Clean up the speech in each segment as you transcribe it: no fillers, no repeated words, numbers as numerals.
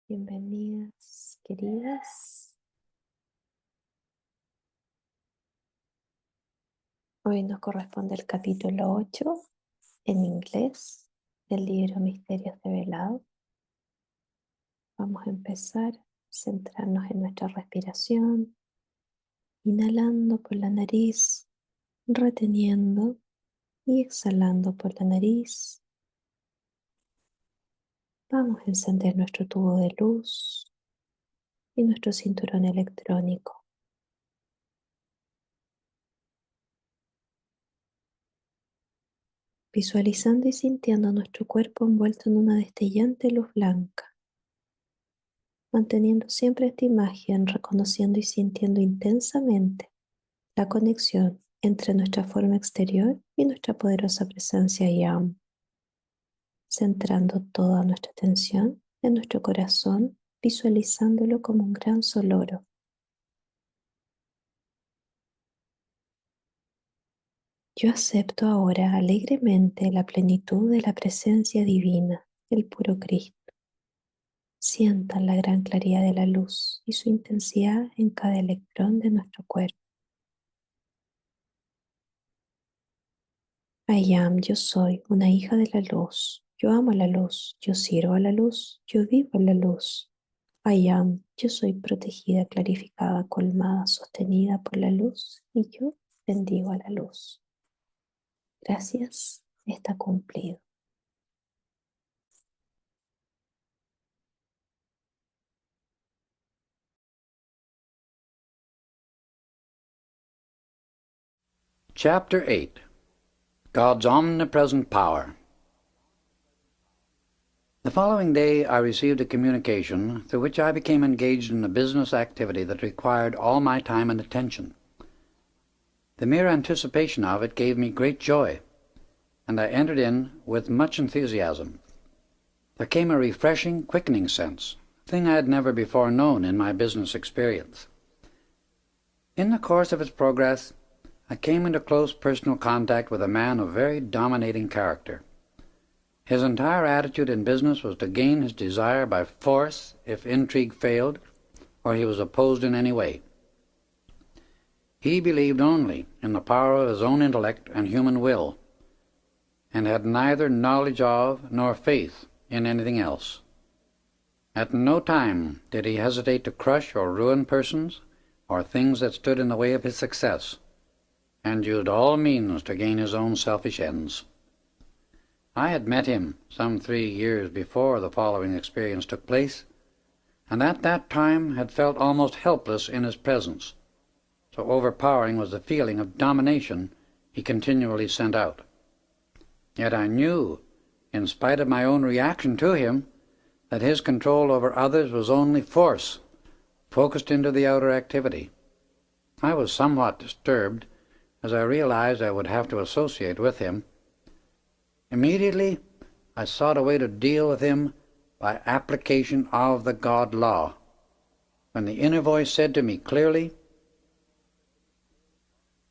Bienvenidas, queridas. Hoy nos corresponde el capítulo 8 en inglés del libro Misterios, Develados. Vamos a empezar a centrarnos en nuestra respiración, inhalando por la nariz, reteniendo y exhalando por la nariz. Vamos a encender nuestro tubo de luz y nuestro cinturón electrónico. Visualizando y sintiendo nuestro cuerpo envuelto en una destellante luz blanca, manteniendo siempre esta imagen, reconociendo y sintiendo intensamente la conexión entre nuestra forma exterior y nuestra poderosa presencia YAM, centrando toda nuestra atención en nuestro corazón, visualizándolo como un gran sol oro. Yo acepto ahora alegremente la plenitud de la presencia divina, el puro Cristo. Sientan la gran claridad de la luz y su intensidad en cada electrón de nuestro cuerpo. I am, yo soy una hija de la luz. Yo amo la luz. Yo sirvo a la luz. Yo vivo en la luz. I am, yo soy protegida, clarificada, colmada, sostenida por la luz y yo bendigo a la luz. Gracias, está cumplido. Chapter 8 God's Omnipresent Power. The following day I received a communication through which I became engaged in a business activity that required all my time and attention. The mere anticipation of it gave me great joy, and I entered in with much enthusiasm. There came a refreshing, quickening sense, a thing I had never before known in my business experience. In the course of its progress, I came into close personal contact with a man of very dominating character. His entire attitude in business was to gain his desire by force if intrigue failed or he was opposed in any way. He believed only in the power of his own intellect and human will, and had neither knowledge of nor faith in anything else. At no time did he hesitate to crush or ruin persons or things that stood in the way of his success, and used all means to gain his own selfish ends. I had met him some 3 years before the following experience took place, and at that time had felt almost helpless in his presence, so overpowering was the feeling of domination he continually sent out. Yet I knew, in spite of my own reaction to him, that his control over others was only force, focused into the outer activity. I was somewhat disturbed, as I realized I would have to associate with him. Immediately, I sought a way to deal with him by application of the God law, when the inner voice said to me clearly,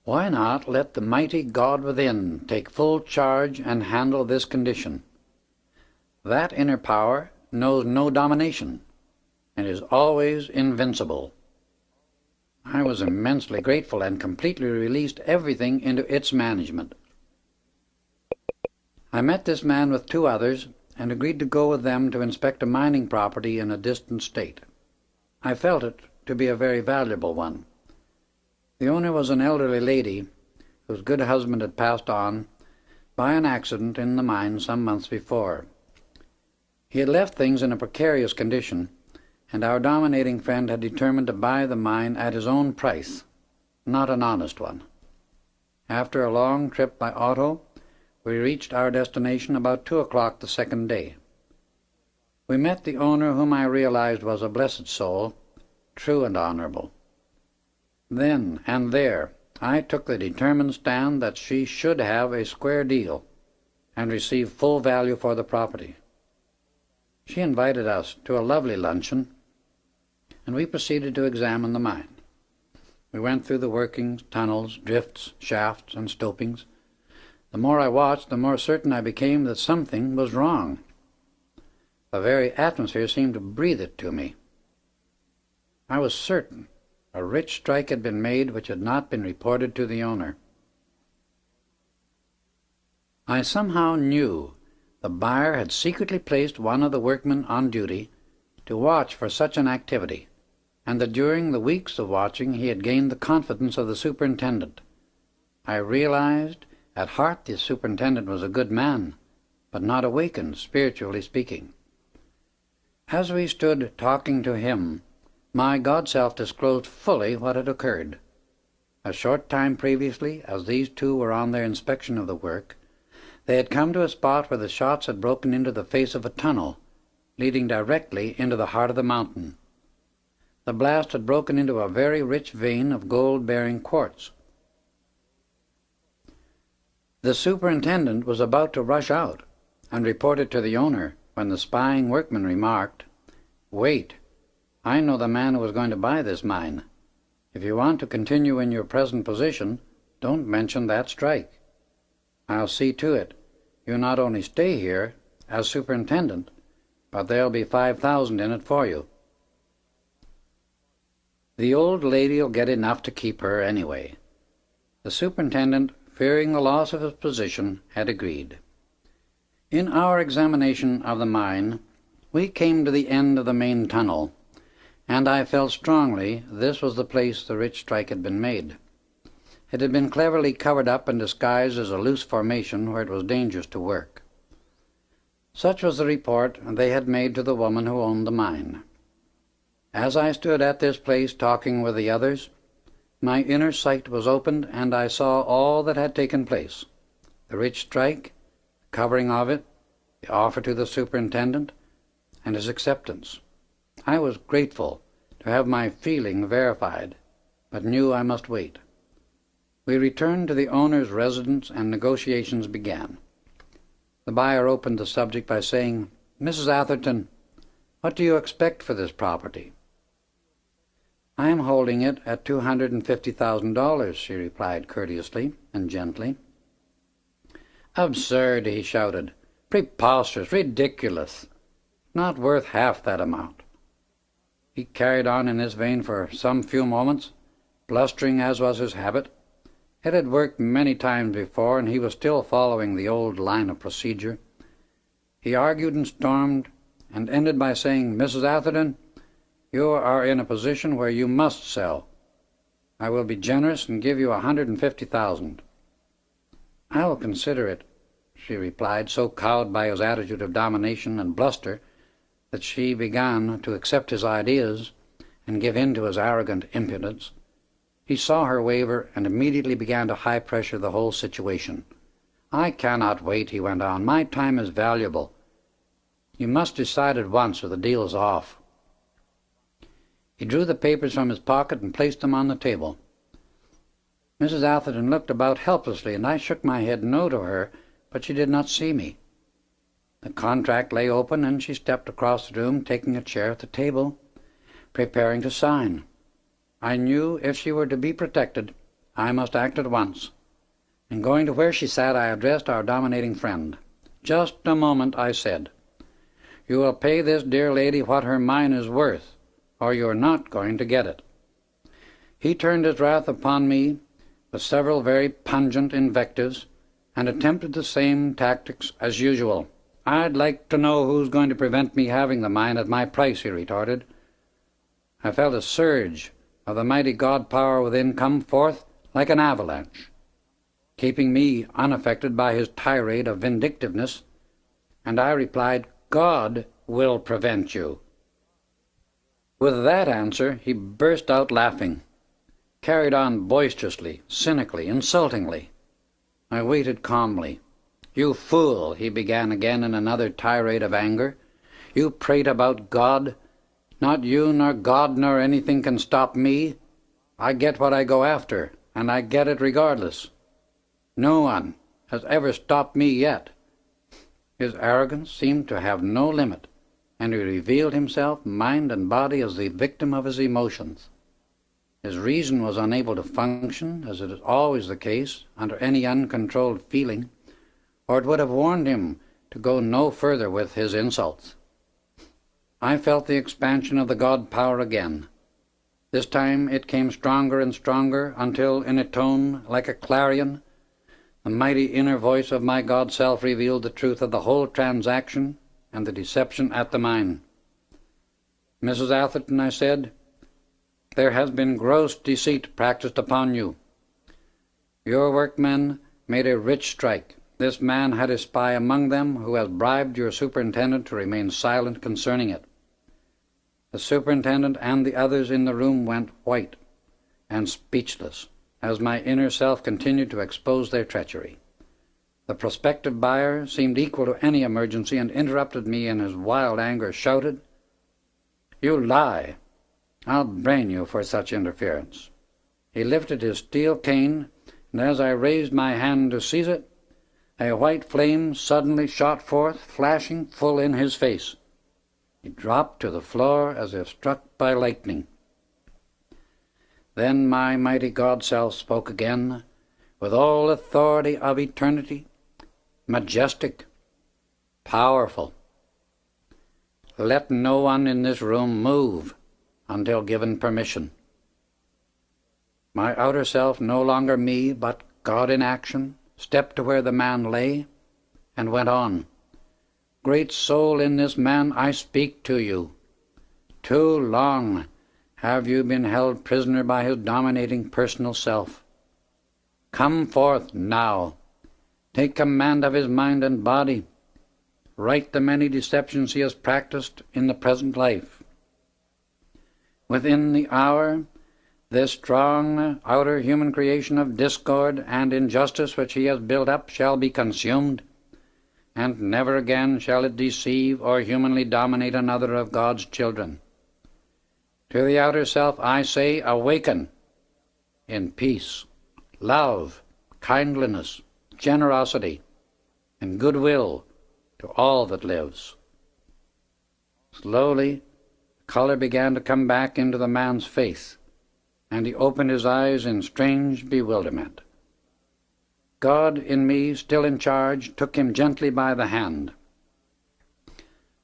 "Why not let the mighty God within take full charge and handle this condition? That inner power knows no domination and is always invincible." I was immensely grateful and completely released everything into its management. I met this man with 2 others and agreed to go with them to inspect a mining property in a distant state. I felt it to be a very valuable one. The owner was an elderly lady whose good husband had passed on by an accident in the mine some months before. He had left things in a precarious condition, and our dominating friend had determined to buy the mine at his own price, not an honest one. After a long trip by auto, we reached our destination about 2 o'clock the second day. We met the owner, whom I realized was a blessed soul, true and honorable. Then and there I took the determined stand that she should have a square deal and receive full value for the property. She invited us to a lovely luncheon, and we proceeded to examine the mine. We went through the workings, tunnels, drifts, shafts, and stopings. The more I watched, the more certain I became that something was wrong. The very atmosphere seemed to breathe it to me. I was certain a rich strike had been made which had not been reported to the owner. I somehow knew the buyer had secretly placed one of the workmen on duty to watch for such an activity, and that during the weeks of watching he had gained the confidence of the superintendent. I realized at heart the superintendent was a good man, but not awakened, spiritually speaking. As we stood talking to him, my God-self disclosed fully what had occurred. A short time previously, as these two were on their inspection of the work, they had come to a spot where the shots had broken into the face of a tunnel, leading directly into the heart of the mountain. The blast had broken into a very rich vein of gold-bearing quartz. The superintendent was about to rush out and report it to the owner when the spying workman remarked, "Wait, I know the man who is going to buy this mine. If you want to continue in your present position, don't mention that strike. I'll see to it you not only stay here as superintendent, but there'll be 5,000 in it for you. The old lady'll get enough to keep her anyway." The superintendent, fearing the loss of his position, had agreed. In our examination of the mine, we came to the end of the main tunnel, and I felt strongly this was the place the rich strike had been made. It had been cleverly covered up and disguised as a loose formation where it was dangerous to work. Such was the report they had made to the woman who owned the mine. As I stood at this place talking with the others, my inner sight was opened, and I saw all that had taken place: the rich strike, the covering of it, the offer to the superintendent, and his acceptance. I was grateful to have my feeling verified, but knew I must wait. We returned to the owner's residence, and negotiations began. The buyer opened the subject by saying, "Mrs. Atherton, what do you expect for this property?" "I am holding it at $250,000, she replied courteously and gently. "Absurd," he shouted. "Preposterous, ridiculous. Not worth half that amount." He carried on in this vein for some few moments, blustering as was his habit. It had worked many times before, and he was still following the old line of procedure. He argued and stormed, and ended by saying, "Mrs. Atherton, you are in a position where you must sell. I will be generous and give you $150,000. "I will consider it," she replied, so cowed by his attitude of domination and bluster that she began to accept his ideas and give in to his arrogant impudence. He saw her waver and immediately began to high-pressure the whole situation. "I cannot wait," he went on. "My time is valuable. You must decide at once or the deal is off." He drew the papers from his pocket and placed them on the table. Mrs. Atherton looked about helplessly, and I shook my head no to her, but she did not see me. The contract lay open, and she stepped across the room, taking a chair at the table, preparing to sign. I knew if she were to be protected, I must act at once, and going to where she sat, I addressed our dominating friend. "Just a moment," I said. "You will pay this dear lady what her mine is worth, or you are not going to get it." He turned his wrath upon me with several very pungent invectives, and attempted the same tactics as usual. "I'd like to know who's going to prevent me having the mine at my price," he retorted. I felt a surge of the mighty God power within come forth like an avalanche, keeping me unaffected by his tirade of vindictiveness, and I replied, "God will prevent you." With that answer, he burst out laughing, carried on boisterously, cynically, insultingly. I waited calmly. "You fool," he began again in another tirade of anger. "You prate about God. Not you nor God nor anything can stop me. I get what I go after, and I get it regardless. No one has ever stopped me yet." His arrogance seemed to have no limit, and he revealed himself, mind and body, as the victim of his emotions. His reason was unable to function, as it is always the case, under any uncontrolled feeling, or it would have warned him to go no further with his insults. I felt the expansion of the God power again. This time it came stronger and stronger until, in a tone like a clarion, the mighty inner voice of my God self revealed the truth of the whole transaction and the deception at the mine. "Mrs. Atherton," I said, "there has been gross deceit practiced upon you. Your workmen made a rich strike. This man had a spy among them who has bribed your superintendent to remain silent concerning it." The superintendent and the others in the room went white and speechless as my inner self continued to expose their treachery. The prospective buyer seemed equal to any emergency and interrupted me in his wild anger, shouted, "You lie! I'll brain you for such interference." He lifted his steel cane, and as I raised my hand to seize it, a white flame suddenly shot forth, flashing full in his face. He dropped to the floor as if struck by lightning. Then my mighty God self spoke again, with all authority of eternity, majestic, powerful. "Let no one in this room move until given permission." My outer self, no longer me, but God in action, stepped to where the man lay and went on. "Great soul in this man, I speak to you. Too long have you been held prisoner by his dominating personal self. Come forth now. Take command of his mind and body. Right the many deceptions he has practiced in the present life. Within the hour, this strong outer human creation of discord and injustice which he has built up shall be consumed, and never again shall it deceive or humanly dominate another of God's children. To the outer self I say, awaken in peace, love, kindliness, generosity, and goodwill to all that lives." Slowly, color began to come back into the man's face, and he opened his eyes in strange bewilderment. God in me, still in charge, took him gently by the hand,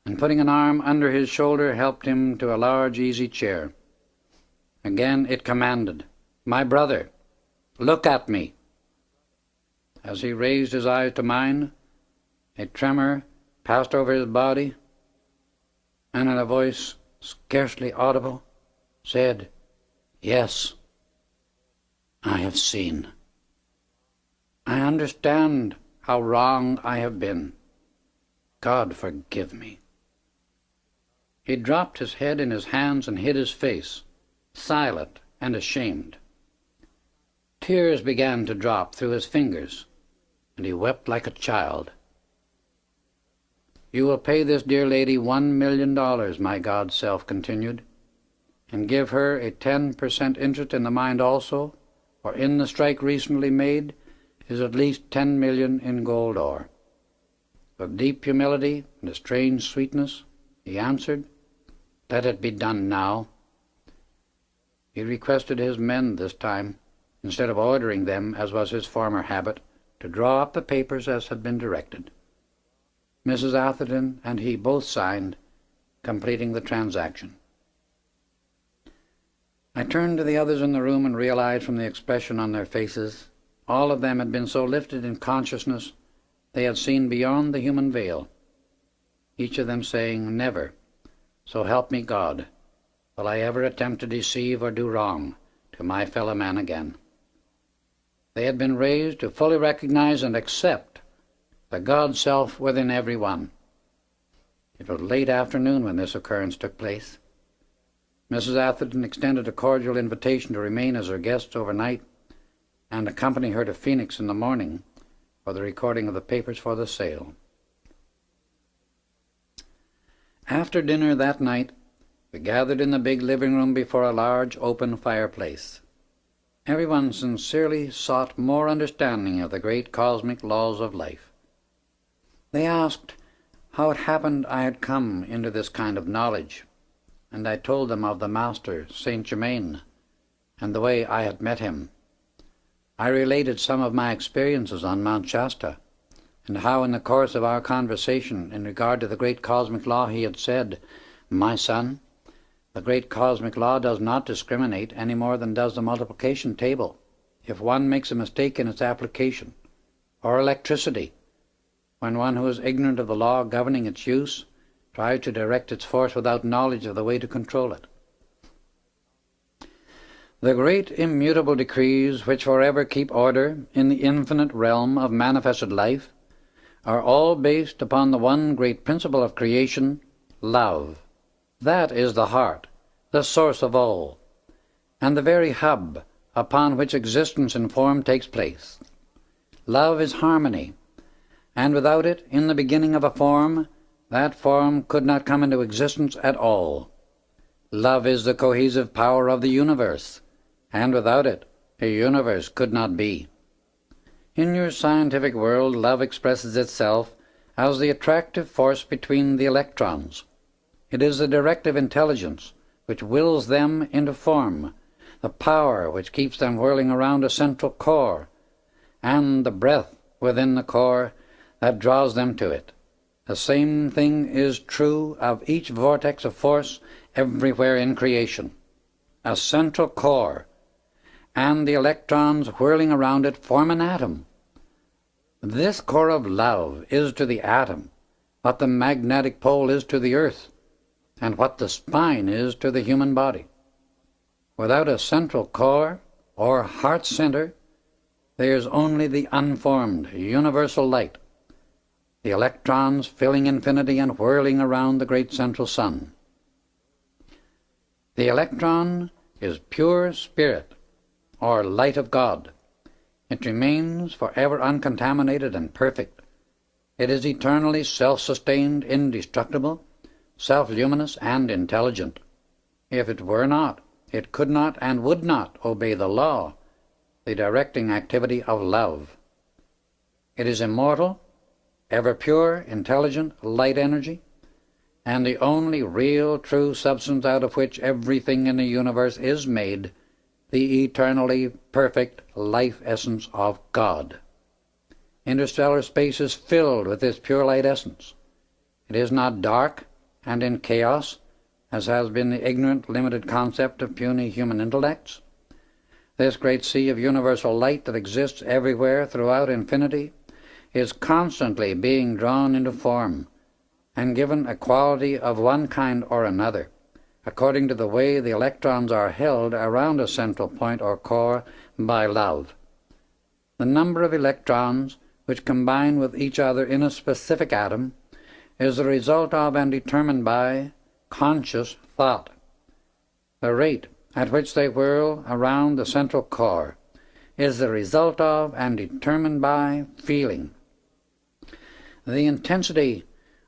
and putting an arm under his shoulder, helped him to a large easy chair. Again it commanded, "My brother, look at me." As he raised his eyes to mine, a tremor passed over his body, and in a voice scarcely audible, said, "Yes, I have seen. I understand how wrong I have been. God forgive me." He dropped his head in his hands and hid his face, silent and ashamed. Tears began to drop through his fingers, and he wept like a child. "You will pay this dear lady $1,000,000, my God self continued, and give her a 10% interest in the mine also, for in the strike recently made is at least 10 million in gold ore." With deep humility and a strange sweetness, he answered, "Let it be done now." He requested his men this time, instead of ordering them, as was his former habit, to draw up the papers as had been directed. Mrs. Atherton and he both signed, completing the transaction. I turned to the others in the room and realized from the expression on their faces, all of them had been so lifted in consciousness they had seen beyond the human veil, each of them saying, "Never, so help me God, will I ever attempt to deceive or do wrong to my fellow man again." They had been raised to fully recognize and accept the God self within every one. It was late afternoon when this occurrence took place. Mrs. Atherton extended a cordial invitation to remain as her guests overnight and accompany her to Phoenix in the morning for the recording of the papers for the sale. After dinner that night, we gathered in the big living room before a large open fireplace. Everyone sincerely sought more understanding of the great cosmic laws of life. They asked how it happened I had come into this kind of knowledge, and I told them of the Master, Saint Germain, and the way I had met him. I related some of my experiences on Mount Shasta, and how in the course of our conversation in regard to the great cosmic law he had said, My son, the great cosmic law does not discriminate any more than does the multiplication table, if one makes a mistake in its application, or electricity, when one who is ignorant of the law governing its use tries to direct its force without knowledge of the way to control it. The great immutable decrees which forever keep order in the infinite realm of manifested life are all based upon the one great principle of creation, love. That is the heart, the source of all, and the very hub upon which existence in form takes place. Love is harmony, and without it, in the beginning of a form, that form could not come into existence at all. Love is the cohesive power of the universe, and without it, a universe could not be. In your scientific world, love expresses itself as the attractive force between the electrons. It is the directive intelligence which wills them into form, the power which keeps them whirling around a central core, and the breath within the core that draws them to it. The same thing is true of each vortex of force everywhere in creation. A central core, and the electrons whirling around it form an atom. This core of love is to the atom what the magnetic pole is to the earth, and what the spine is to the human body. Without a central core, or heart center, there is only the unformed, universal light, the electrons filling infinity and whirling around the great central sun. The electron is pure spirit, or light of God. It remains forever uncontaminated and perfect. It is eternally self-sustained, indestructible, self-luminous, and intelligent. If it were not, it could not and would not obey the law, the directing activity of love. It is immortal, ever pure, intelligent, light energy, and the only real, true substance out of which everything in the universe is made, the eternally perfect life essence of God. Interstellar space is filled with this pure light essence. It is not dark and in chaos, as has been the ignorant, limited concept of puny human intellects. This great sea of universal light that exists everywhere throughout infinity is constantly being drawn into form and given a quality of one kind or another, according to the way the electrons are held around a central point or core by love. The number of electrons which combine with each other in a specific atom is the result of and determined by conscious thought. The rate at which they whirl around the central core is the result of and determined by feeling. The intensity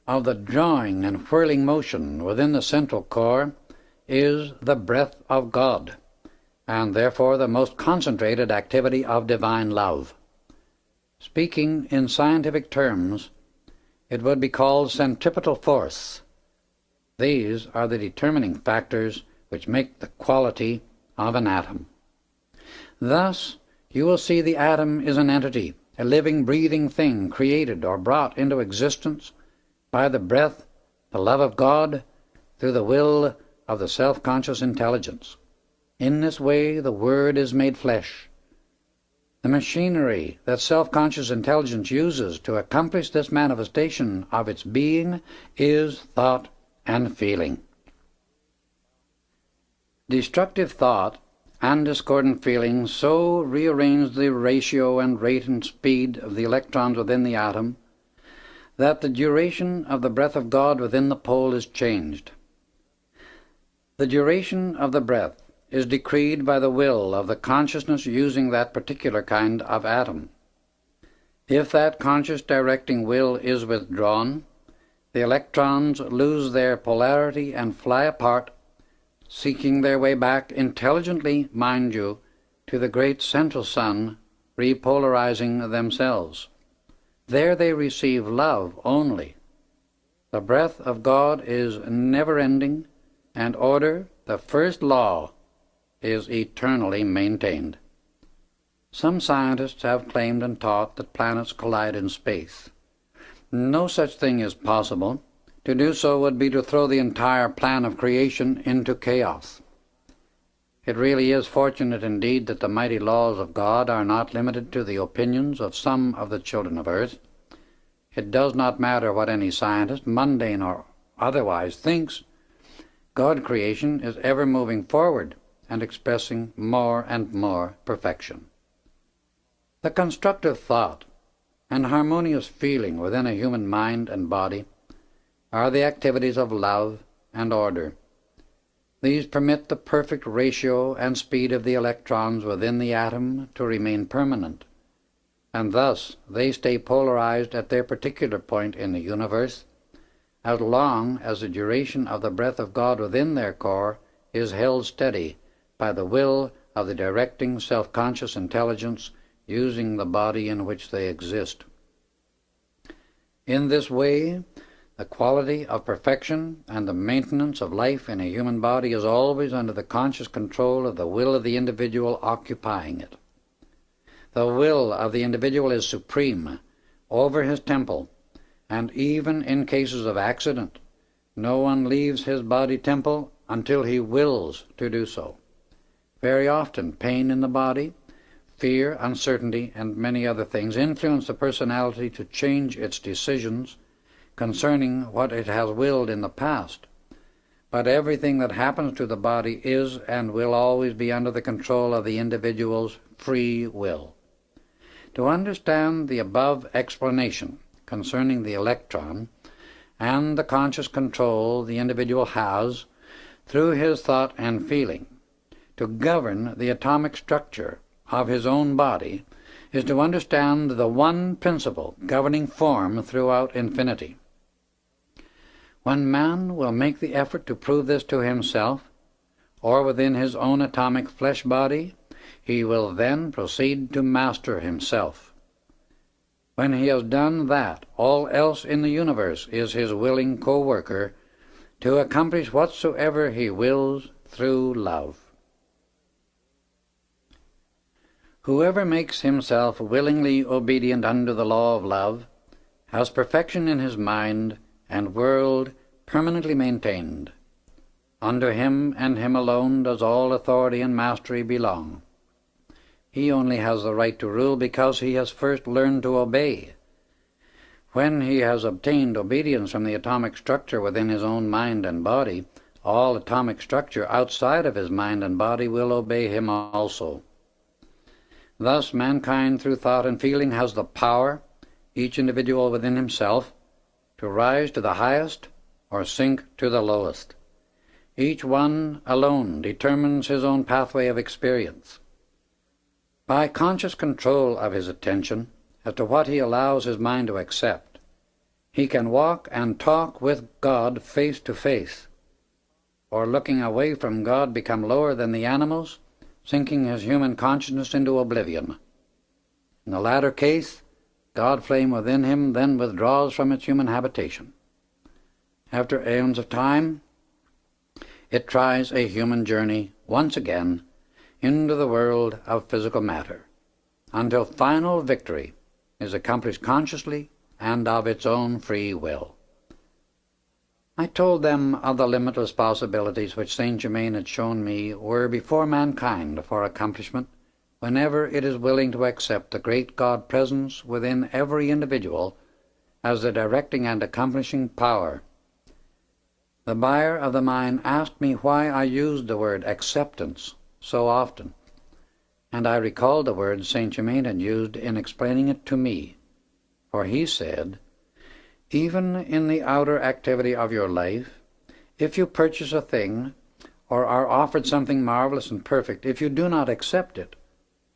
of the drawing and whirling motion within the central core is the breath of God, and therefore the most concentrated activity of divine love. Speaking in scientific terms, it would be called centripetal force. These are the determining factors which make the quality of an atom. Thus, you will see the atom is an entity, a living, breathing thing created or brought into existence by the breath, the love of God, through the will of the self-conscious intelligence. In this way, the Word is made flesh. The machinery that self-conscious intelligence uses to accomplish this manifestation of its being is thought and feeling. Destructive thought and discordant feeling so rearrange the ratio and rate and speed of the electrons within the atom that the duration of the breath of God within the pole is changed. The duration of the breath is decreed by the will of the consciousness using that particular kind of atom. If that conscious directing will is withdrawn, the electrons lose their polarity and fly apart, seeking their way back intelligently, mind you, to the great central sun, repolarizing themselves. There they receive love only. The breath of God is never-ending, and order, the first law, is eternally maintained. Some scientists have claimed and taught that planets collide in space. No such thing is possible, To do so would be to throw the entire plan of creation into chaos. It really is fortunate indeed that the mighty laws of God are not limited to the opinions of some of the children of earth. It does not matter what any scientist, mundane or otherwise, thinks. God's creation is ever moving forward and expressing more and more perfection. The constructive thought and harmonious feeling within a human mind and body are the activities of love and order. These permit the perfect ratio and speed of the electrons within the atom to remain permanent, and thus they stay polarized at their particular point in the universe, as long as the duration of the breath of God within their core is held steady by the will of the directing self-conscious intelligence using the body in which they exist. In this way, the quality of perfection and the maintenance of life in a human body is always under the conscious control of the will of the individual occupying it. The will of the individual is supreme over his temple, and even in cases of accident, no one leaves his body temple until he wills to do so. Very often, pain in the body, fear, uncertainty, and many other things influence the personality to change its decisions concerning what it has willed in the past. But everything that happens to the body is and will always be under the control of the individual's free will. To understand the above explanation concerning the electron and the conscious control the individual has through his thought and feeling to govern the atomic structure of his own body is to understand the one principle governing form throughout infinity. When man will make the effort to prove this to himself, or within his own atomic flesh body, he will then proceed to master himself. When he has done that, all else in the universe is his willing co-worker to accomplish whatsoever he wills through love. Whoever makes himself willingly obedient unto the law of love has perfection in his mind and world permanently maintained. Unto him and him alone does all authority and mastery belong. He only has the right to rule because he has first learned to obey. When he has obtained obedience from the atomic structure within his own mind and body, all atomic structure outside of his mind and body will obey him also. Thus mankind through thought and feeling has the power, each individual within himself, to rise to the highest or sink to the lowest. Each one alone determines his own pathway of experience. By conscious control of his attention as to what he allows his mind to accept, he can walk and talk with God face to face, or looking away from God become lower than the animals, sinking his human consciousness into oblivion. In the latter case, God flame within him then withdraws from its human habitation. After aeons of time, it tries a human journey once again into the world of physical matter, until final victory is accomplished consciously and of its own free will. I told them of the limitless possibilities which Saint Germain had shown me were before mankind for accomplishment whenever it is willing to accept the great God presence within every individual as the directing and accomplishing power. The buyer of the mine asked me why I used the word acceptance so often, and I recalled the words Saint Germain had used in explaining it to me, for he said, "Even in the outer activity of your life, if you purchase a thing or are offered something marvelous and perfect, if you do not accept it,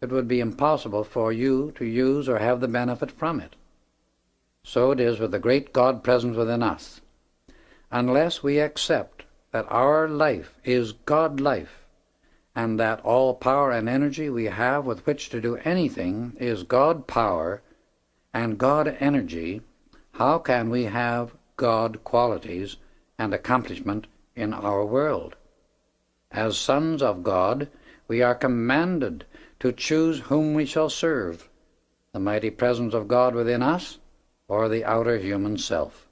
it would be impossible for you to use or have the benefit from it. So it is with the great God present within us. Unless we accept that our life is God life, and that all power and energy we have with which to do anything is God power and God energy, how can we have God qualities and accomplishment in our world? As sons of God, we are commanded to choose whom we shall serve, the mighty presence of God within us or the outer human self.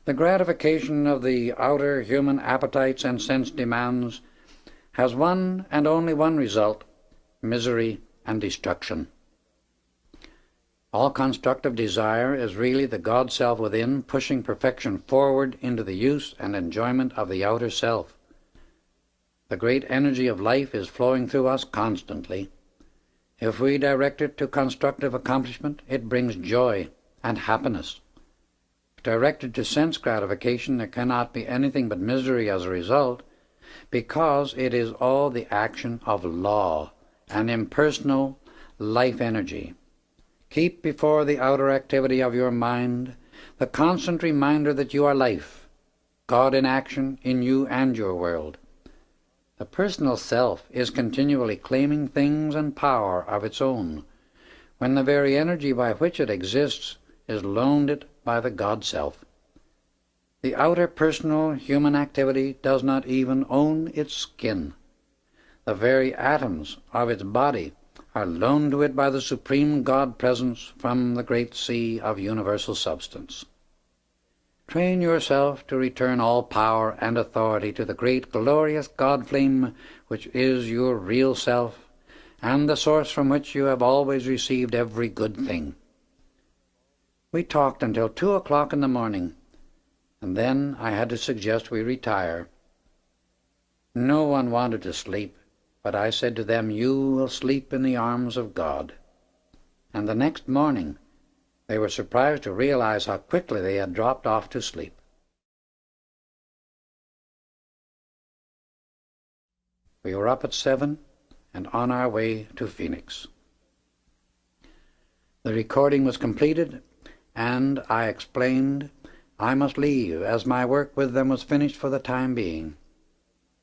The gratification of the outer human appetites and sense demands has one and only one result: misery and destruction. All constructive desire is really the God self within pushing perfection forward into the use and enjoyment of the outer self. The great energy of life is flowing through us constantly. If we direct it to constructive accomplishment, it brings joy and happiness. If directed to sense gratification, there cannot be anything but misery as a result, because it is all the action of law and impersonal life energy. Keep before the outer activity of your mind the constant reminder that you are life, God in action in you and your world. The personal self is continually claiming things and power of its own, when the very energy by which it exists is loaned it by the God self. The outer personal human activity does not even own its skin. The very atoms of its body are loaned to it by the supreme God presence from the great sea of universal substance. Train yourself to return all power and authority to the great glorious God flame which is your real self, and the source from which you have always received every good thing. We talked until 2 o'clock in the morning, and then I had to suggest we retire. No one wanted to sleep, but I said to them, "You will sleep in the arms of God." And the next morning they were surprised to realize how quickly they had dropped off to sleep. We were up at 7 and on our way to Phoenix. The recording was completed, and I explained I must leave, as my work with them was finished for the time being.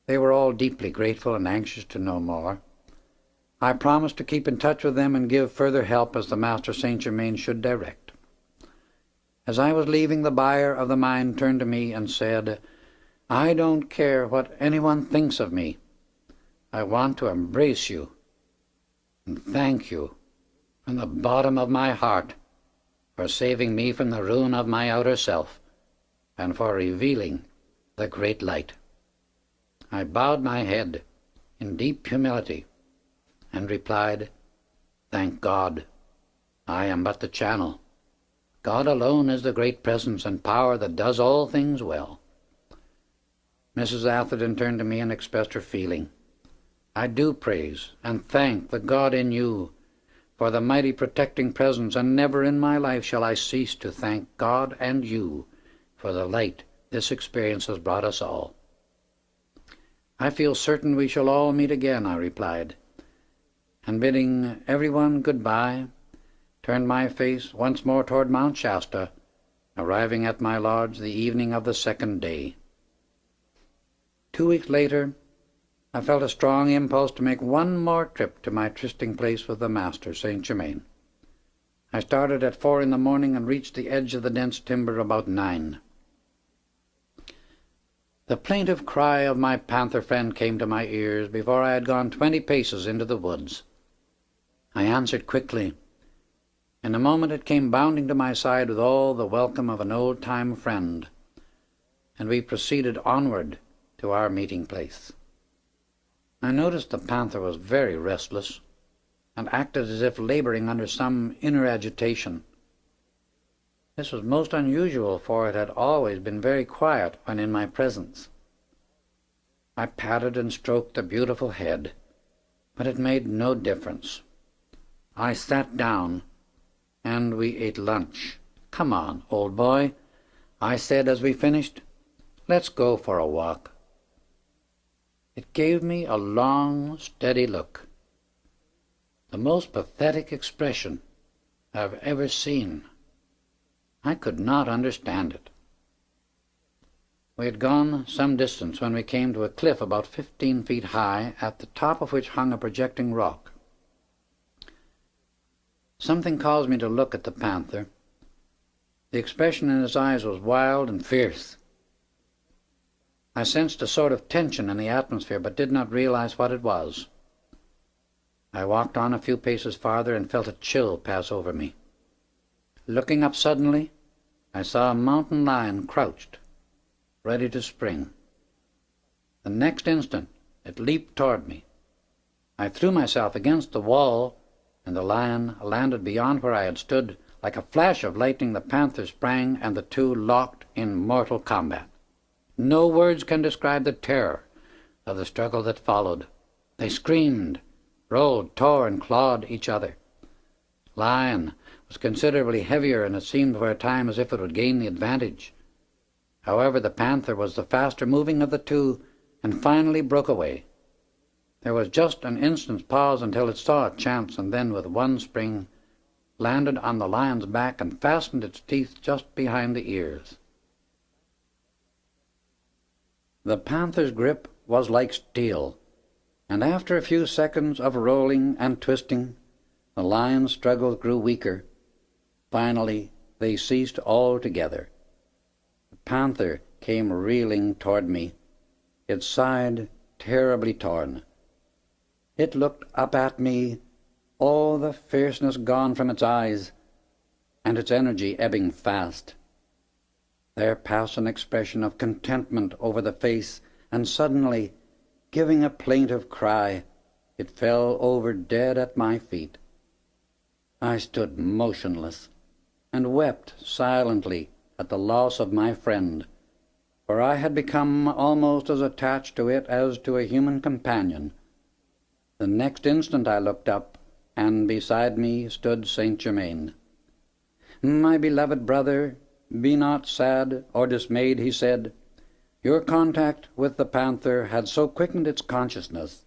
They were all deeply grateful and anxious to know more. I promised to keep in touch with them and give further help as the Master Saint Germain should direct. As I was leaving, the buyer of the mind turned to me and said, "I don't care what anyone thinks of me. I want to embrace you and thank you from the bottom of my heart for saving me from the ruin of my outer self and for revealing the great light." I bowed my head in deep humility and replied, "Thank God, I am but the channel. God alone is the great presence and power that does all things well." Mrs. Atherton turned to me and expressed her feeling. "I do praise and thank the God in you for the mighty protecting presence, and never in my life shall I cease to thank God and you for the light this experience has brought us all." "I feel certain we shall all meet again," I replied, and bidding everyone good-bye, turned my face once more toward Mount Shasta, arriving at my lodge the evening of the second day. 2 weeks later, I felt a strong impulse to make one more trip to my trysting place with the Master, Saint Germain. I started at 4 in the morning and reached the edge of the dense timber about 9. The plaintive cry of my panther friend came to my ears before I had gone 20 paces into the woods. I answered quickly. In a moment it came bounding to my side with all the welcome of an old-time friend, and we proceeded onward to our meeting place. I noticed the panther was very restless and acted as if laboring under some inner agitation. This was most unusual, for it had always been very quiet when in my presence. I patted and stroked the beautiful head, but it made no difference. I sat down, and we ate lunch. "Come on, old boy," I said as we finished. "Let's go for a walk." It gave me a long, steady look, the most pathetic expression I've ever seen. I could not understand it. We had gone some distance when we came to a cliff about 15 feet high, at the top of which hung a projecting rock. Something caused me to look at the panther. The expression in his eyes was wild and fierce. I sensed a sort of tension in the atmosphere, but did not realize what it was. I walked on a few paces farther and felt a chill pass over me. Looking up suddenly, I saw a mountain lion crouched, ready to spring. The next instant it leaped toward me. I threw myself against the wall, and the lion landed beyond where I had stood. Like a flash of lightning, the panther sprang, and the two locked in mortal combat. No words can describe the terror of the struggle that followed. They screamed, rolled, tore, and clawed each other. Lion was considerably heavier, and it seemed for a time as if it would gain the advantage. However, the panther was the faster moving of the two, and finally broke away. There was just an instant's pause until it saw a chance, and then with one spring landed on the lion's back and fastened its teeth just behind the ears. The panther's grip was like steel, and after a few seconds of rolling and twisting, the lion's struggles grew weaker. Finally, they ceased altogether. The panther came reeling toward me, its side terribly torn. It looked up at me, all the fierceness gone from its eyes, and its energy ebbing fast. There passed an expression of contentment over the face, and suddenly, giving a plaintive cry, it fell over dead at my feet. I stood motionless, and wept silently at the loss of my friend, for I had become almost as attached to it as to a human companion. The next instant I looked up, and beside me stood Saint Germain. "My beloved brother, be not sad or dismayed," he said. "Your contact with the panther had so quickened its consciousness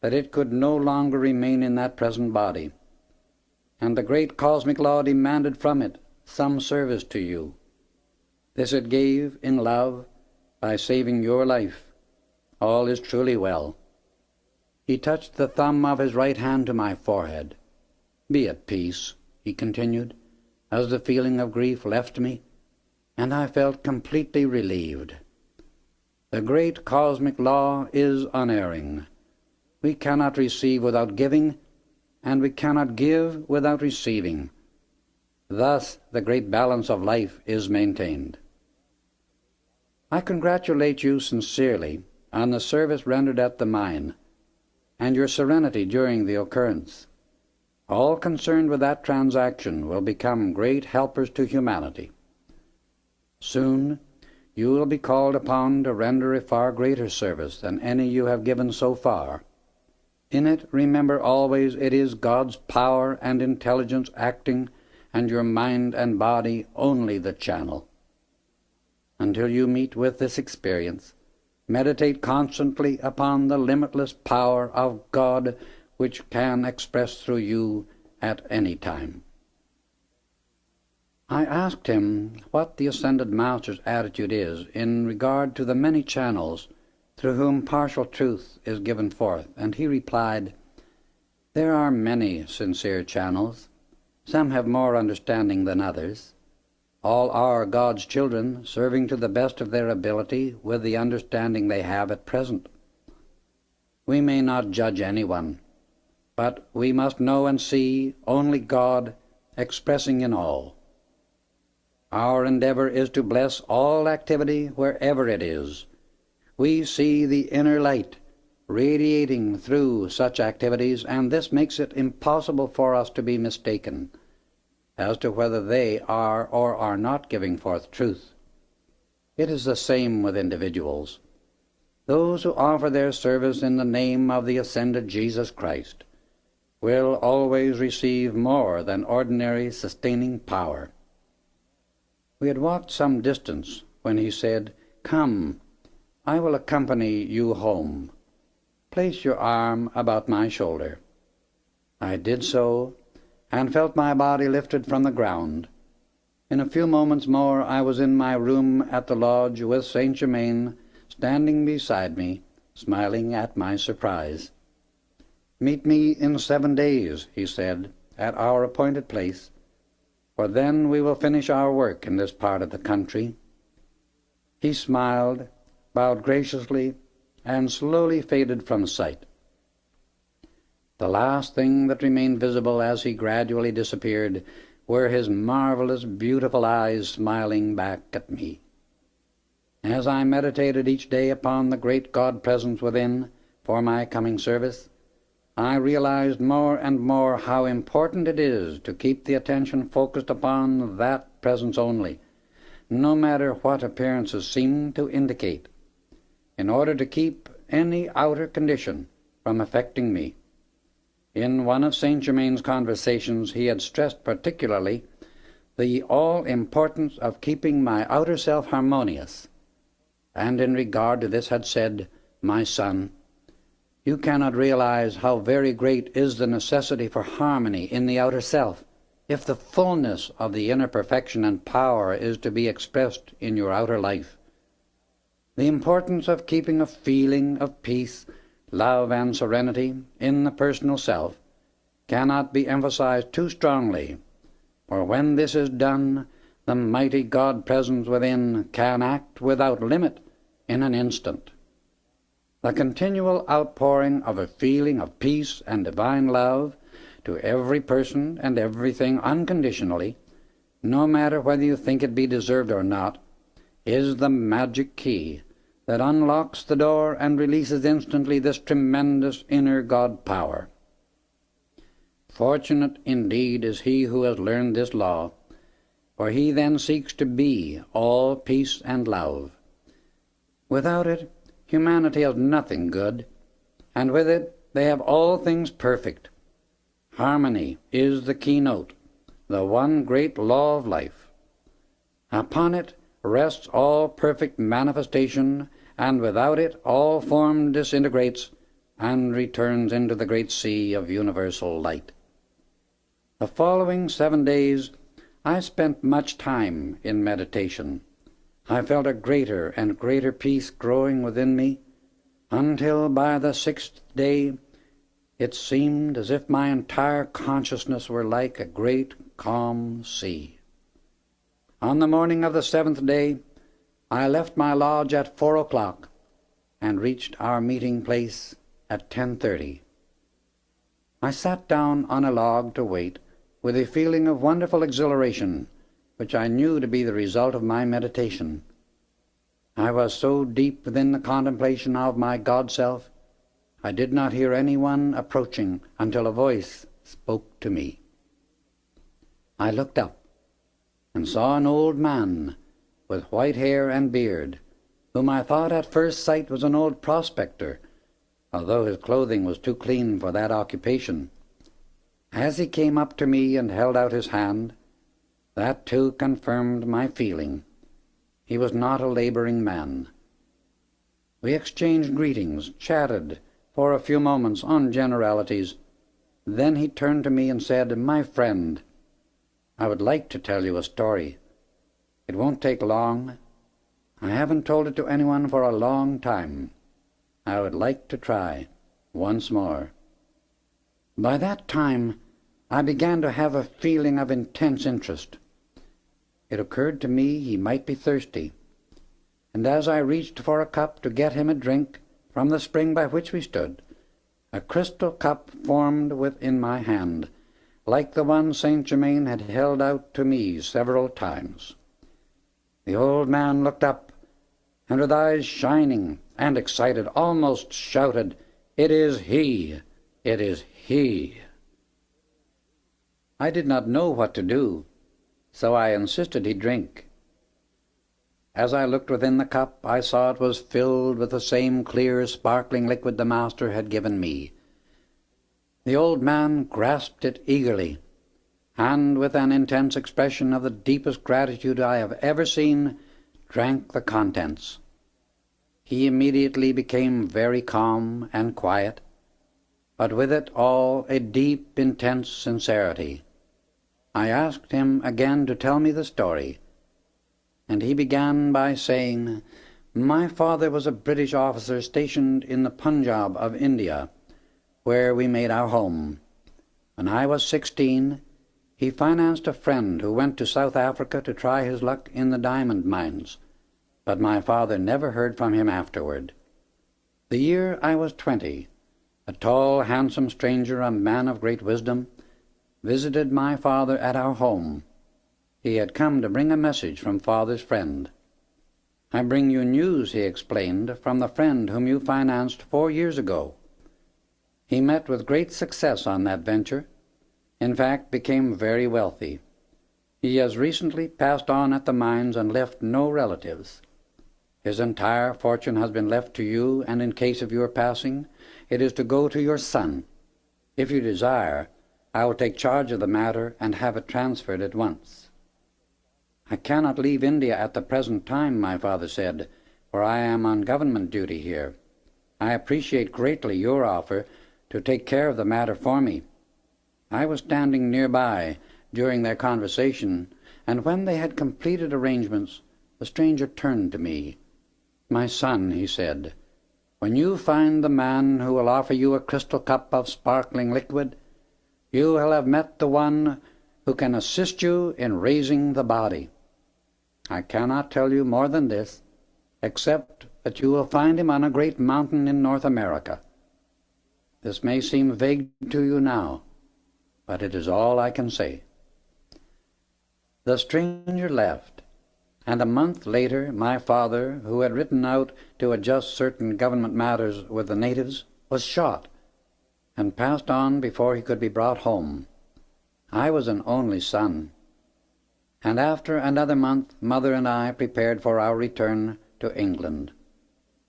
that it could no longer remain in that present body, and the great cosmic law demanded from it some service to you. This it gave in love by saving your life. All is truly well." He touched the thumb of his right hand to my forehead. "Be at peace," he continued, as the feeling of grief left me, and I felt completely relieved. The great cosmic law is unerring. We cannot receive without giving, and we cannot give without receiving. Thus the great balance of life is maintained. I congratulate you sincerely on the service rendered at the mine, and your serenity during the occurrence. All concerned with that transaction will become great helpers to humanity. Soon you will be called upon to render a far greater service than any you have given so far. In it, remember always, it is God's power and intelligence acting, and your mind and body only the channel. Until you meet with this experience, meditate constantly upon the limitless power of God, which can express through you at any time. I asked him what the Ascended Master's attitude is in regard to the many channels through whom partial truth is given forth, and he replied, "There are many sincere channels. Some have more understanding than others. All are God's children, serving to the best of their ability with the understanding they have at present. We may not judge anyone, but we must know and see only God expressing in all. Our endeavor is to bless all activity wherever it is. We see the inner light radiating through such activities, and this makes it impossible for us to be mistaken as to whether they are or are not giving forth truth. It is the same with individuals. Those who offer their service in the name of the ascended Jesus Christ will always receive more than ordinary sustaining power." We had walked some distance when he said, "Come, I will accompany you home. Place your arm about my shoulder." I did so, and felt my body lifted from the ground. In a few moments more I was in my room at the lodge with Saint Germain standing beside me, smiling at my surprise. "Meet me in 7 days," he said, "at our appointed place, for then we will finish our work in this part of the country." He smiled, bowed graciously, and slowly faded from sight. The last thing that remained visible as he gradually disappeared were his marvelous, beautiful eyes smiling back at me. As I meditated each day upon the great God presence within for my coming service, I realized more and more how important it is to keep the attention focused upon that presence only, no matter what appearances seem to indicate, in order to keep any outer condition from affecting me. In one of Saint Germain's conversations, he had stressed particularly the all-importance of keeping my outer self harmonious, and in regard to this had said, "My son, you cannot realize how very great is the necessity for harmony in the outer self, if the fullness of the inner perfection and power is to be expressed in your outer life. The importance of keeping a feeling of peace, love, and serenity in the personal self cannot be emphasized too strongly, for when this is done, the mighty God presence within can act without limit in an instant. The continual outpouring of a feeling of peace and divine love to every person and everything unconditionally, no matter whether you think it be deserved or not, is the magic key that unlocks the door and releases instantly this tremendous inner God power. Fortunate indeed is he who has learned this law, for he then seeks to be all peace and love. Without it, humanity has nothing good, and with it they have all things perfect. Harmony is the keynote, the one great law of life. Upon it rests all perfect manifestation, and without it all form disintegrates and returns into the great sea of universal light. The following 7 days I spent much time in meditation. I felt a greater and greater peace growing within me, until by the 6th day it seemed as if my entire consciousness were like a great calm sea. On the morning of the 7th day, I left my lodge at 4 o'clock and reached our meeting place at 10:30. I sat down on a log to wait, with a feeling of wonderful exhilaration, which I knew to be the result of my meditation. I was so deep within the contemplation of my God-self, I did not hear anyone approaching until a voice spoke to me. I looked up and saw an old man with white hair and beard, whom I thought at first sight was an old prospector, although his clothing was too clean for that occupation. As he came up to me and held out his hand, that too confirmed my feeling. He was not a laboring man. We exchanged greetings, chatted for a few moments on generalities. Then he turned to me and said, "My friend, I would like to tell you a story. It won't take long. I haven't told it to anyone for a long time. I would like to try once more." By that time, I began to have a feeling of intense interest. It occurred to me he might be thirsty, and as I reached for a cup to get him a drink from the spring by which we stood, a crystal cup formed within my hand, like the one Saint Germain had held out to me several times. The old man looked up, and with eyes shining and excited, almost shouted, "It is he! It is he!" I did not know what to do, so I insisted he drink. As I looked within the cup, I saw it was filled with the same clear, sparkling liquid the Master had given me. The old man grasped it eagerly, and with an intense expression of the deepest gratitude I have ever seen, drank the contents. He immediately became very calm and quiet, but with it all a deep, intense sincerity. I asked him again to tell me the story, and he began by saying, "My father was a British officer stationed in the Punjab of India, where we made our home. When I was 16, he financed a friend who went to South Africa to try his luck in the diamond mines, but my father never heard from him afterward. The year I was 20, a tall, handsome stranger, a man of great wisdom, visited my father at our home. He had come to bring a message from father's friend. "I bring you news," he explained, "from the friend whom you financed 4 years ago. He met with great success on that venture, in fact became very wealthy. He has recently passed on at the mines and left no relatives. His entire fortune has been left to you, and in case of your passing, it is to go to your son. If you desire, I will take charge of the matter and have it transferred at once." "I cannot leave India at the present time," my father said, "for I am on government duty here. I appreciate greatly your offer to take care of the matter for me." I was standing nearby during their conversation, and when they had completed arrangements, the stranger turned to me. "My son," he said, "when you find the man who will offer you a crystal cup of sparkling liquid, you will have met the one who can assist you in raising the body. I cannot tell you more than this, except that you will find him on a great mountain in North America. This may seem vague to you now, but it is all I can say." The stranger left, and a month later my father, who had ridden out to adjust certain government matters with the natives, was shot, and passed on before he could be brought home. I was an only son, and after another month mother and I prepared for our return to England.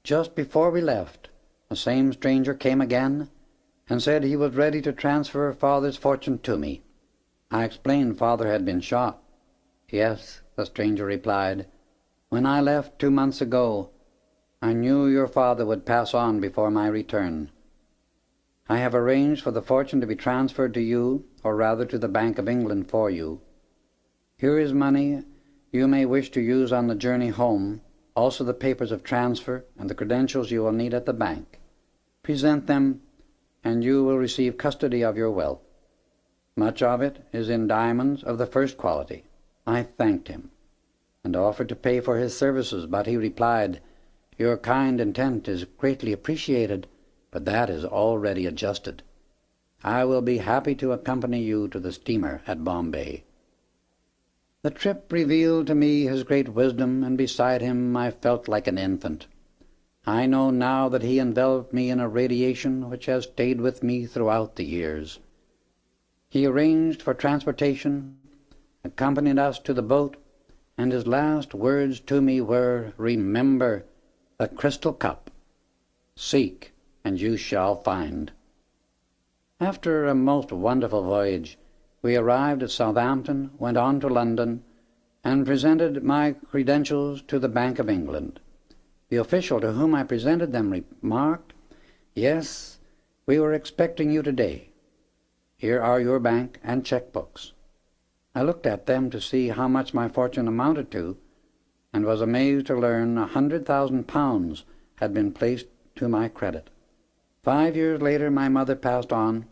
Just before we left, the same stranger came again, and said he was ready to transfer father's fortune to me. I explained father had been shot. "Yes," the stranger replied, "when I left 2 months ago, I knew your father would pass on before my return. I have arranged for the fortune to be transferred to you, or rather to the Bank of England for you. Here is money you may wish to use on the journey home, also the papers of transfer and the credentials you will need at the bank. Present them, and you will receive custody of your wealth. Much of it is in diamonds of the first quality." I thanked him, and offered to pay for his services, but he replied, "Your kind intent is greatly appreciated, but that is already adjusted. I will be happy to accompany you to the steamer at Bombay." The trip revealed to me his great wisdom, and beside him I felt like an infant. I know now that he enveloped me in a radiation which has stayed with me throughout the years. He arranged for transportation, accompanied us to the boat, and his last words to me were, "Remember the crystal cup. Seek, and you shall find." After a most wonderful voyage, we arrived at Southampton, went on to London, and presented my credentials to the Bank of England. The official to whom I presented them remarked, "Yes, we were expecting you today. Here are your bank and checkbooks." I looked at them to see how much my fortune amounted to, and was amazed to learn £100,000 had been placed to my credit. 5 years later my mother passed on.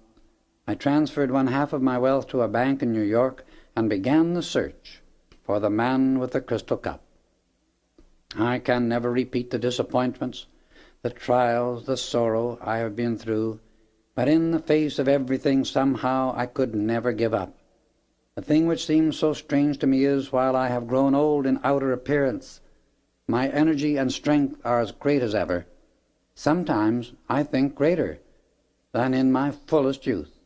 I transferred 1/2 of my wealth to a bank in New York and began the search for the man with the crystal cup. I can never repeat the disappointments, the trials, the sorrow I have been through, but in the face of everything somehow I could never give up. The thing which seems so strange to me is, while I have grown old in outer appearance, my energy and strength are as great as ever. Sometimes I think greater than in my fullest youth.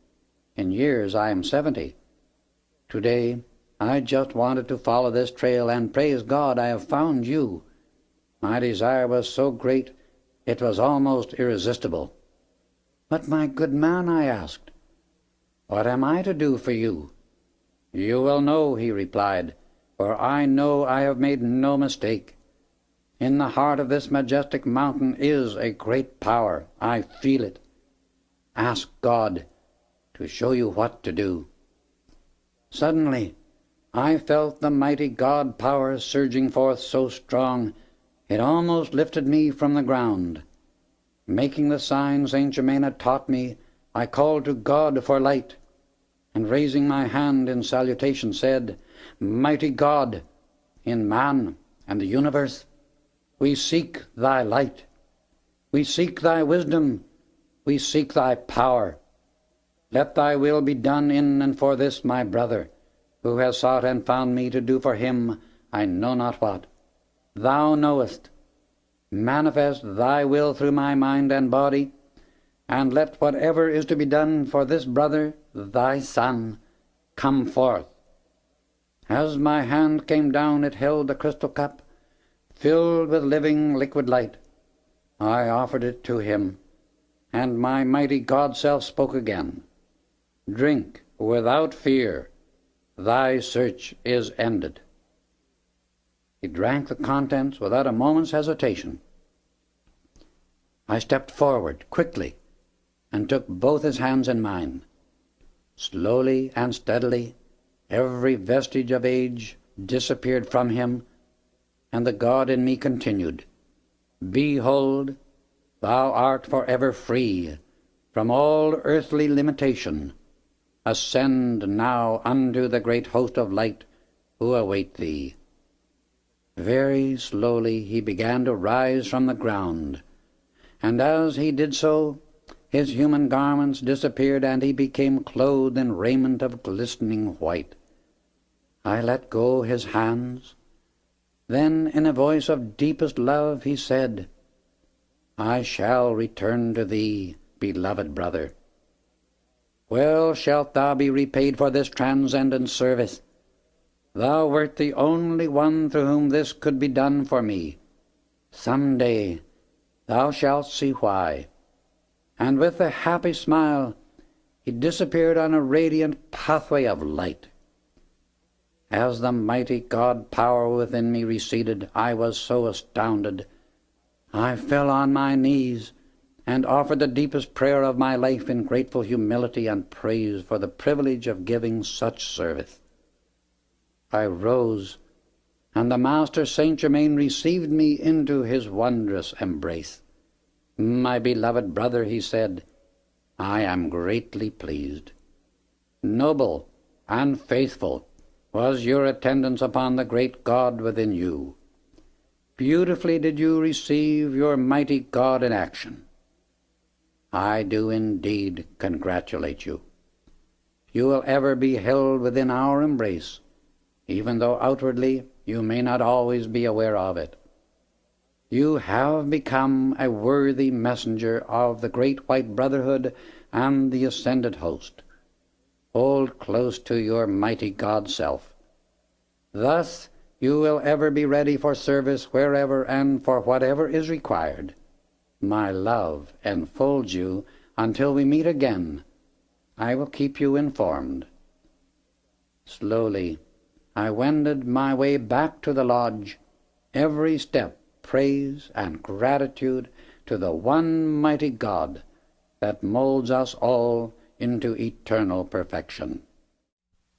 In years I am 70. Today I just wanted to follow this trail, and praise God I have found you. My desire was so great it was almost irresistible. "But, my good man," I asked, "what am I to do for you?" "You will know," he replied, "for I know I have made no mistake. In the heart of this majestic mountain is a great power. I feel it. Ask God to show you what to do." Suddenly I felt the mighty God power surging forth so strong it almost lifted me from the ground. Making the sign Saint Germain had taught me, I called to God for light, and raising my hand in salutation said, "Mighty God, in man and the universe, we seek thy light. We seek thy wisdom. We seek thy power. Let thy will be done in and for this my brother, who has sought and found me to do for him I know not what. Thou knowest. Manifest thy will through my mind and body, and let whatever is to be done for this brother, thy son, come forth. As my hand came down, it held a crystal cup, filled with living liquid light. I offered it to him, and my mighty God-self spoke again. Drink without fear. Thy search is ended. He drank the contents without a moment's hesitation. I stepped forward quickly and took both his hands in mine. Slowly and steadily, every vestige of age disappeared from him, and the God in me continued, Behold, thou art forever free from all earthly limitation. Ascend now unto the great host of light who await thee. Very slowly he began to rise from the ground, and as he did so, his human garments disappeared, and he became clothed in raiment of glistening white. I let go his hands. Then, in a voice of deepest love, he said, I shall return to thee, beloved brother. Well shalt thou be repaid for this transcendent service. Thou wert the only one through whom this could be done for me. Some day thou shalt see why. And with a happy smile, he disappeared on a radiant pathway of light. As the mighty God power within me receded, I was so astounded. I fell on my knees and offered the deepest prayer of my life in grateful humility and praise for the privilege of giving such service. I rose, and the Master Saint Germain received me into his wondrous embrace. My beloved brother, he said, I am greatly pleased. Noble and faithful was your attendance upon the great God within you. Beautifully did you receive your mighty God in action. I do indeed congratulate you. You will ever be held within our embrace, even though outwardly you may not always be aware of it. You have become a worthy messenger of the great white brotherhood and the ascended host. Hold close to your mighty God-self. Thus you will ever be ready for service wherever and for whatever is required. My love enfolds you until we meet again. I will keep you informed. Slowly I wended my way back to the lodge, every step praise and gratitude to the one mighty God that molds us all into eternal perfection.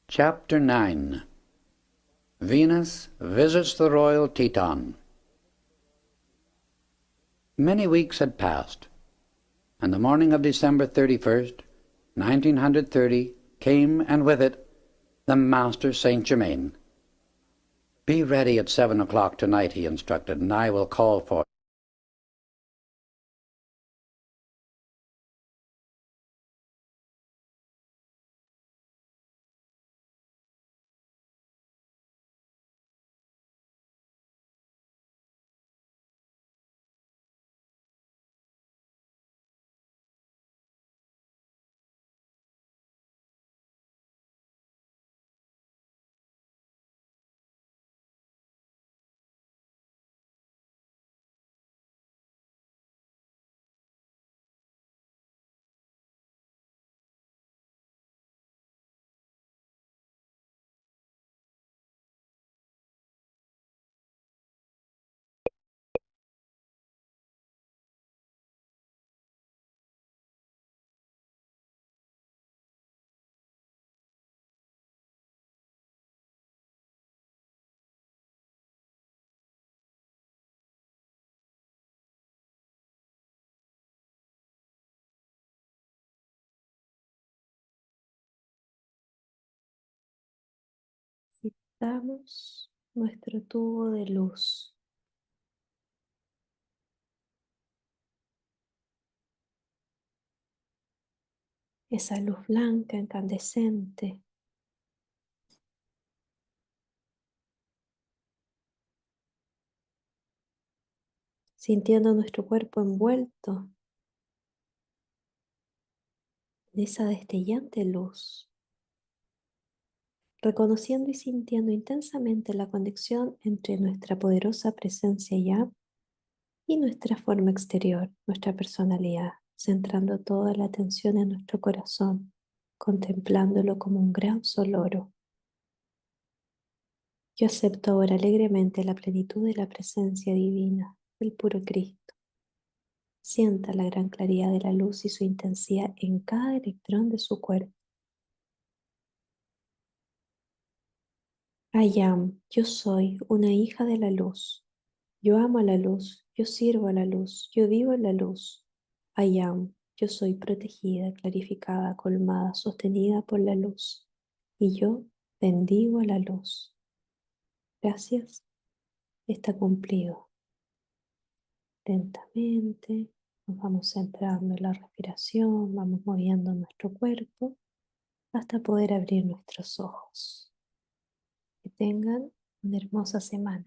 Chapter 9. Venus visits the royal Teton. Many weeks had passed, and the morning of December 31st, 1930, came, and with it the Master Saint Germain. Be ready at 7 o'clock tonight, he instructed, and I will call for Quitamos nuestro tubo de luz. esa luz blanca incandescente, sintiendo nuestro cuerpo envuelto en esa destellante luz, reconociendo y sintiendo intensamente la conexión entre nuestra poderosa presencia ya y nuestra forma exterior, nuestra personalidad, centrando toda la atención en nuestro corazón, contemplándolo como un gran sol oro. Yo acepto ahora alegremente la plenitud de la presencia divina, el puro Cristo. Sienta la gran claridad de la luz y su intensidad en cada electrón de su cuerpo. I am, yo soy una hija de la luz. Yo amo a la luz, yo sirvo a la luz, yo vivo en la luz. I am, yo soy protegida, clarificada, colmada, sostenida por la luz. Y yo bendigo a la luz. Gracias, está cumplido. Lentamente nos vamos centrando en la respiración, vamos moviendo nuestro cuerpo hasta poder abrir nuestros ojos. Que tengan una hermosa semana.